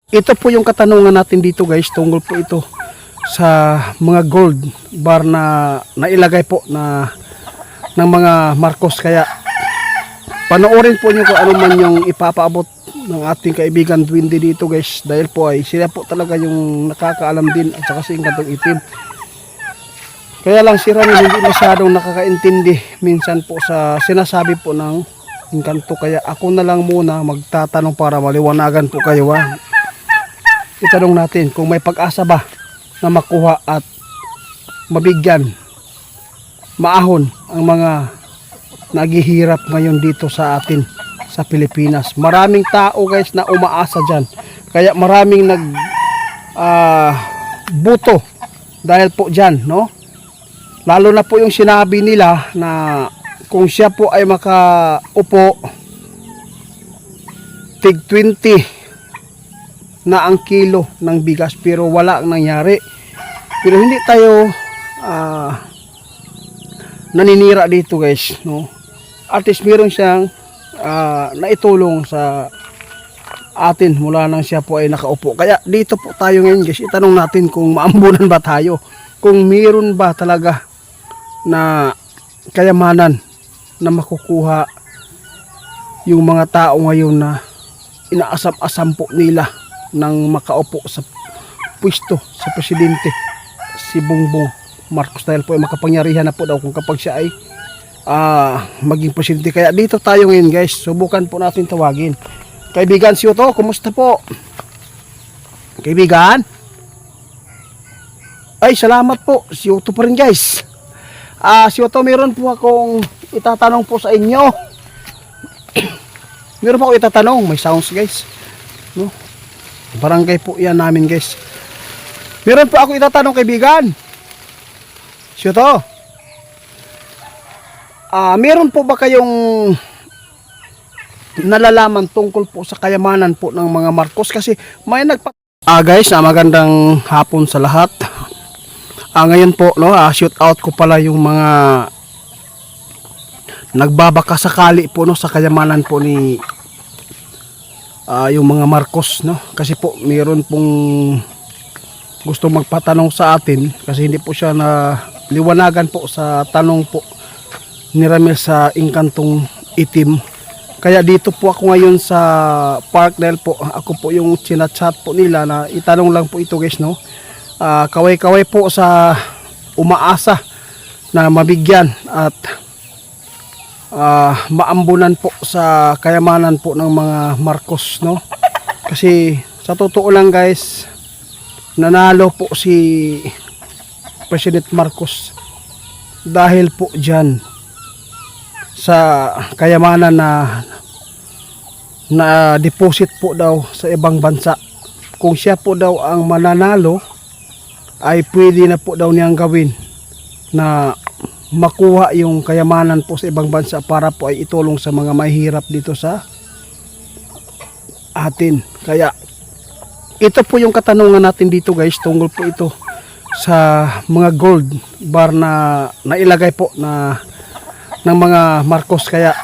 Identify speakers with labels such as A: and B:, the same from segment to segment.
A: Ito po yung katanungan natin dito guys, tungkol po ito sa mga gold bar na nailagay po na ng mga Marcos. Kaya panoorin po nyo kung ano man yung ipapaabot ng ating kaibigan Dwindy dito guys, dahil po ay sila po talaga yung nakakaalam din at saka si Inkantong Itim. Kaya lang si Rami hindi masyadong nakakaintindi minsan po sa sinasabi po ng Inkanto, kaya ako na lang muna magtatanong para maliwanagan po kayo Itanong natin kung may pag-asa ba na makuha at mabigyan, maahon ang mga naghihirap ngayon dito sa atin sa Pilipinas. Maraming tao guys na umaasa dyan, kaya maraming buto dahil po dyan, no? Lalo na po yung sinabi nila na kung siya po ay makaupo, tig 20 na ang kilo ng bigas, pero wala ang nangyari. Pero hindi tayo naninira dito guys, no? At least meron siyang naitulong sa atin mula nang siya po ay nakaupo. Kaya dito po tayo ngayon guys, itanong natin kung maambunan ba tayo, kung meron ba talaga na kayamanan na makukuha yung mga tao ngayon na inaasam-asam po nila nang makaupo sa pwesto sa presidente, si Bongbong Marcos, dahil po ay makapangyarihan na po daw kung kapag siya ay maging presidente. Kaya dito tayo ngayon guys, subukan po natin tawagin kaibigan si Otto. Kumusta po kaibigan? Ay salamat po, si Otto pa rin guys. Si Otto, meron po akong itatanong po sa inyo. Meron po ako itatanong, may sounds guys, no? Barangay po yan namin guys. Meron po ako itatanong kaibigan si Otto. Meron po ba kayong nalalaman tungkol po sa kayamanan po ng mga Marcos? Kasi may guys, magandang hapon sa lahat. Ngayon po, no, shoot out ko pala yung mga nagbabaka sakali po, no, sa kayamanan po ni yung mga Marcos, no? Kasi po mayroon pong gusto magpatanong sa atin, kasi hindi po siya na liwanagan po sa tanong po ni Ramil sa Inkantong Itim. Kaya dito po ako ngayon sa park, dahil po ako po yung chinachat po nila na itanong lang po ito guys, no? Kaway-kaway po sa umaasa na mabigyan at maambunan po sa kayamanan po ng mga Marcos, no? Kasi sa totoo lang guys, nanalo po si President Marcos dahil po dyan sa kayamanan na deposit po daw sa ibang bansa. Kung siya po daw ang mananalo, ay pwede na po daw niyang gawin na makuha yung kayamanan po sa ibang bansa para po ay itulong sa mga mahirap dito sa atin. Kaya ito po yung katanungan natin dito guys, tungkol po ito sa mga gold bar na nailagay po na ng mga Marcos. Kaya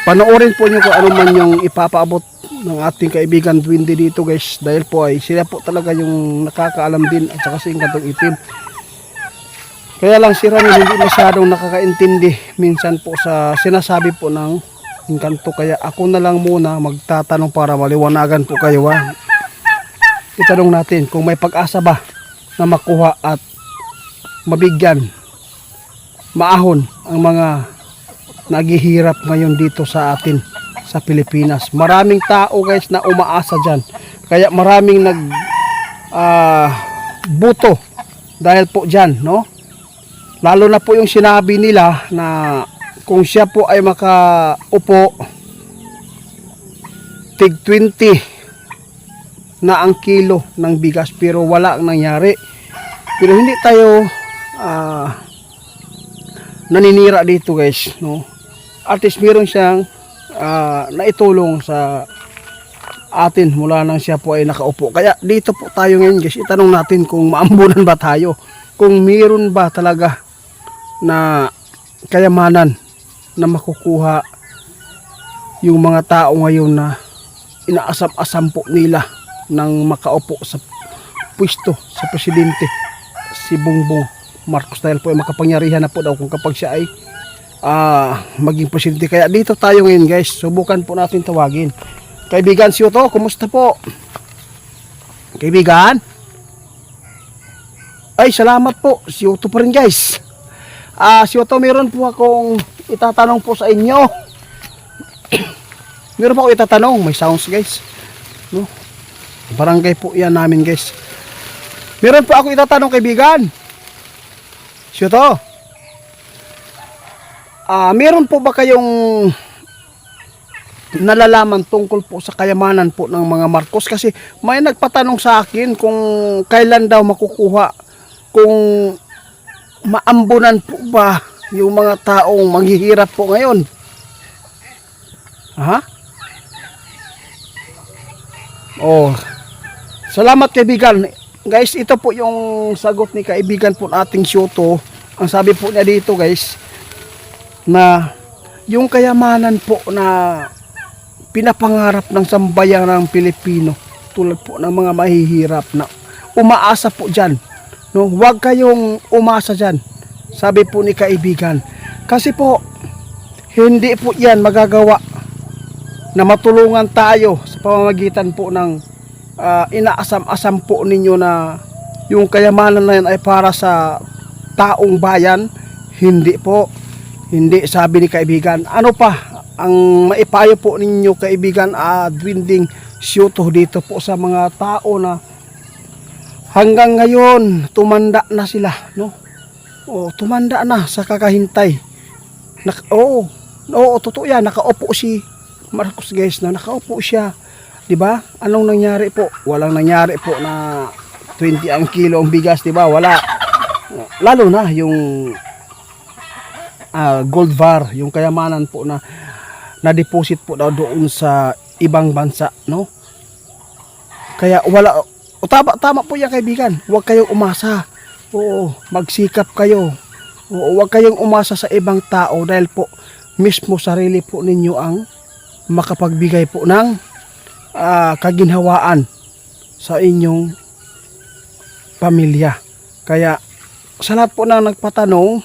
A: panoorin po nyo kung ano man yung ipapaabot ng ating kaibigan Dwindy dito guys, dahil po ay sila po talaga yung nakakaalam din at saka si Inkantong Itim. Kaya lang si Rami hindi masyadong nakakaintindi minsan po sa sinasabi po ng Inkanto. Kaya ako na lang muna magtatanong para maliwanagan po kayo Itanong natin kung may pag-asa ba na makuha at mabigyan, maahon ang mga naghihirap ngayon dito sa atin sa Pilipinas. Maraming tao guys na umaasa dyan, kaya maraming buto dahil po dyan, no? Lalo na po yung sinabi nila na kung siya po ay makaupo, tig 20 na ang kilo ng bigas, pero wala ang nangyari. Pero hindi tayo naninira dito guys, no? At least meron siyang naitulong sa atin mula nang siya po ay nakaupo. Kaya dito po tayo ngayon guys, itanong natin kung maambunan ba tayo, kung meron ba talaga na kayamanan na makukuha yung mga tao ngayon na inaasam-asam po nila ng makaupo sa pwesto sa presidente si Bongbong Marcos, dahil po ay makapangyarihan na po daw kung kapag siya ay maging presidente. Kaya dito tayo ngayon guys, subukan po natin tawagin kaibigan si Otto. Kumusta po kaibigan? Ay, salamat po, si Otto pa rin guys. Si Otto, meron po akong itatanong po sa inyo. Meron po ako itatanong, may sounds guys, no? Barangay po yan namin guys. Meron po ako itatanong kaibigan si Otto. Meron po ba kayong nalalaman tungkol po sa kayamanan po ng mga Marcos? Kasi may nagpatanong sa akin kung kailan daw makukuha, kung maambunan po ba yung mga taong manghihirap po ngayon. Salamat kaibigan. Guys, ito po yung sagot ni kaibigan po ating Otto. Ang sabi po niya dito guys, na yung kayamanan po na pinapangarap ng sambayan ng Pilipino, tulad po ng mga mahihirap, na umaasa po dyan, no? Huwag kayong umasa dyan, sabi po ni kaibigan, kasi po hindi po yan magagawa na matulungan tayo sa pamamagitan po ng inaasam-asam po ninyo na yung kayamanan na yan ay para sa taong bayan. Hindi po, hindi, sabi ni kaibigan. Ano pa ang maipayo po ninyo kaibigan, Dwinding Otto, dito po sa mga tao na hanggang ngayon tumanda na sila, no? Tumanda na sa kakahintay. Totoo yan, nakaupo si Marcos guys, na nakaupo siya, di ba? Anong nangyari po? Walang nangyari po na 20 ang kilo ang bigas, di ba? Wala. Lalo na yung gold bar, yung kayamanan po na na-deposit po daw doon sa ibang bansa, no? Kaya wala. Tama po yan kaibigan. Huwag kayong umasa. Magsikap kayo. Huwag kayong umasa sa ibang tao, dahil po mismo sarili po ninyo ang makapagbigay po ng kaginhawaan sa inyong pamilya. Kaya sa lahat po na nagpatanong,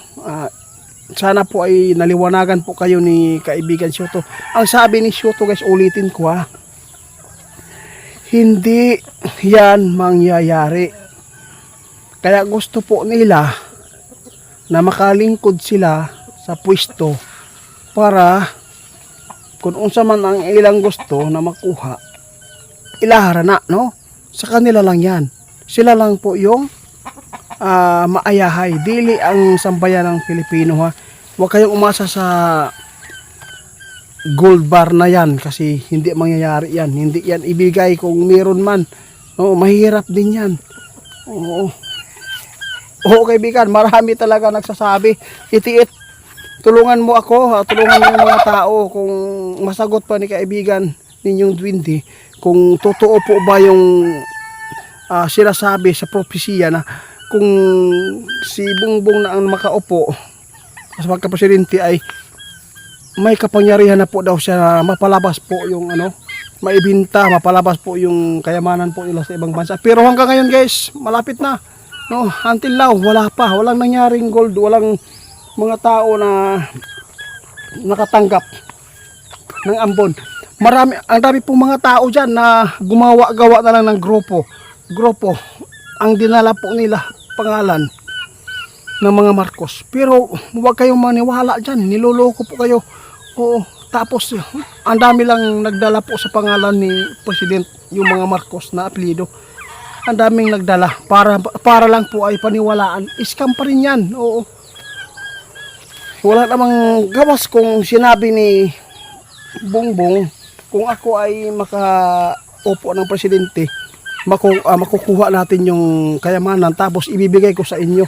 A: sana po ay naliwanagan po kayo ni kaibigan Otto. Ang sabi ni Otto guys, ulitin ko hindi yan mangyayari. Kaya gusto po nila na makalingkod sila sa pwesto para kung unsa man ang ilang gusto na makuha, ilahara na, no? Sa kanila lang yan. Sila lang po yung maayahay, dili ang sambayan ng Pilipino, ha. Huwag kayong umasa sa gold bar na yan, kasi hindi mangyayari yan. Hindi yan ibigay kung meron man. Mahirap din yan. Kaibigan, marami talaga nagsasabi, itiit, tulungan mo ako, tulungan mo yung mga tao. Kung masagot pa ni kaibigan ninyong Dwindie, kung totoo po ba yung sinasabi sa propesya na kung si Bongbong na ang makaupo sa pagka-presidente ay may kapangyarihan na po daw siya na mapalabas po yung maibinta, mapalabas po yung kayamanan po nila sa ibang bansa. Pero hanggang ngayon guys, malapit na, no? Until now, walang nangyaring gold, walang mga tao na nakatanggap ng ambon. Ang dami pong mga tao dyan na gumawa-gawa na lang ng grupo. Ang dinala po nila pangalan ng mga Marcos. Pero huwag kayong maniwala dyan, niloloko po kayo. Tapos ang dami lang nagdala po sa pangalan ni President, yung mga Marcos na apelyido. Ang daming nagdala para lang po ay paniwalaan. Scam pa rin yan. Wala namang gawas kung sinabi ni Bongbong, kung ako ay makaupo ng presidente, makukuha natin yung kayamanan, tapos ibibigay ko sa inyo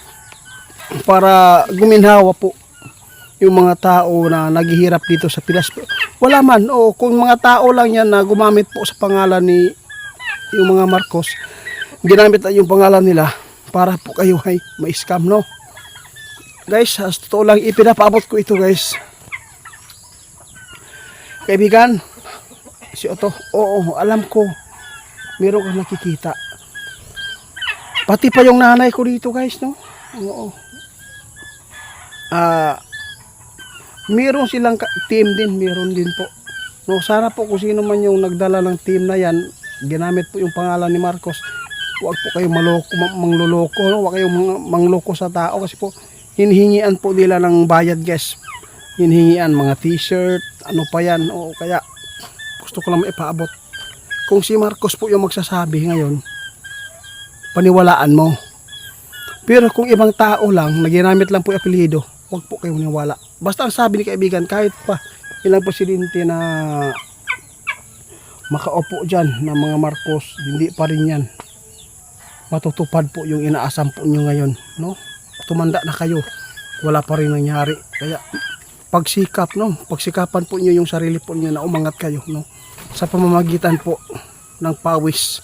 A: para guminhawa po yung mga tao na naghihirap dito sa Pilas. Wala man. Kung mga tao lang yan na gumamit po sa pangalan ni yung mga Marcos, ginamit na yung pangalan nila para po kayo ay ma-scam, no? Guys, sa totoo lang, ipinapaabot ko ito guys. Kaibigan, si Otto, alam ko meron kang nakikita. Pati pa yung nanay ko dito guys, no? Oo. Meron silang team din, meron din po. No, sana po kung sino man yung nagdala ng team na yan, ginamit po yung pangalan ni Marcos. Huwag po kayong mangluloko, no? Huwag kayong mangloko sa tao kasi po hinihingian po nila ng bayad guys. Hinihingian mga t-shirt, ano pa yan. O kaya gusto ko lang maipaabot. Kung si Marcos po yung magsasabi ngayon, paniwalaan mo. Pero kung ibang tao lang, na ginamit lang po yung apelyido, huwag po kayong maniwala. Basta ang sabi ni kaibigan, kahit pa ilang presidente na makaupo dyan ng mga Marcos, hindi pa rin yan matutupad po yung inaasam po nyo ngayon, no? Tumanda na kayo, wala pa rin nangyari. Kaya pagsikap, no? Pagsikapan po nyo yung sarili po nyo na umangat kayo, no? Sa pamamagitan po ng pawis,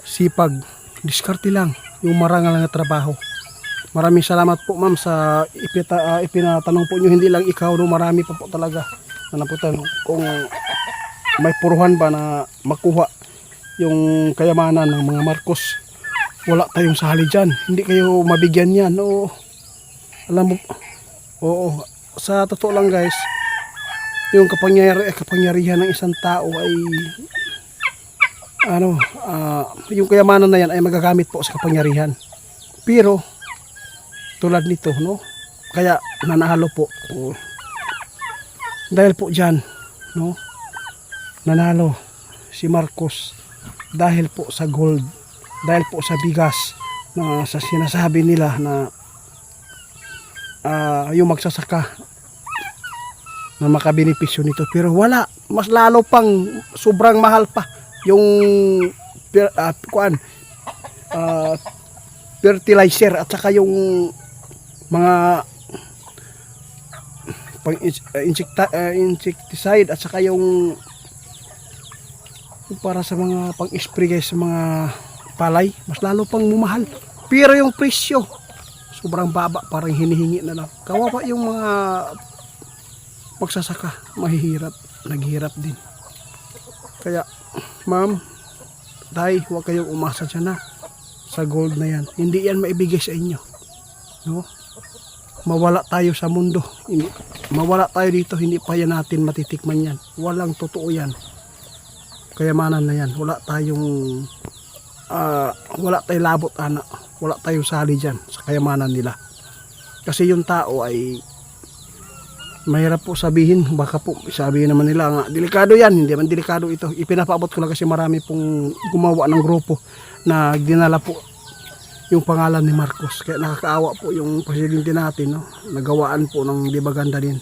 A: sipag, diskarte lang yung marangal na trabaho. Maraming salamat po ma'am sa ipinatanong po nyo. Hindi lang ikaw, no? Marami pa po talaga na naputanong kung may puruhan ba na makuha yung kayamanan ng mga Marcos. Wala tayong sali dyan, hindi kayo mabigyan yan. Oo, alam mo, oo, sa totoo lang guys, yung kapangyarihan ng isang tao ay yung kayamanan na yan ay magagamit po sa kapangyarihan. Pero tulad nito, no, kaya nanalo po. Oo. Dahil po dyan, no, nanalo si Marcos dahil po sa gold, dahil po sa bigas na sa sinasabi nila na yung magsasaka na makabenepisyo nito. Pero wala, mas lalo pang sobrang mahal pa yung fertilizer at saka yung mga pang insecticide at saka yung para sa mga pang-spray guys sa mga palay, mas lalo pang mumahal. Pero yung presyo sobrang baba, parang hinihingi na lang. Kawawa yung mga magsasaka, mahihirap, naghihirap din. Kaya ma'am, tay, huwag kayong umasa dyan na sa gold na yan. Hindi yan maibigay sa inyo, no? Mawala tayo sa mundo, hindi, mawala tayo dito, hindi pa yan natin matitikman yan. Walang totoo yan, kayamanan na yan. Wala tayong labot ana, wala tayong sali dyan sa kayamanan nila. Kasi yung tao ay mahirap po sabihin, baka po sabihin naman nila nga delikado yan. Hindi man delikado ito, ipinapaabot ko lang kasi marami pong gumawa ng grupo na dinala po yung pangalan ni Marcos. Kaya nakakaawa po yung presidente natin, no? Nagawaan po ng di ba ganda din.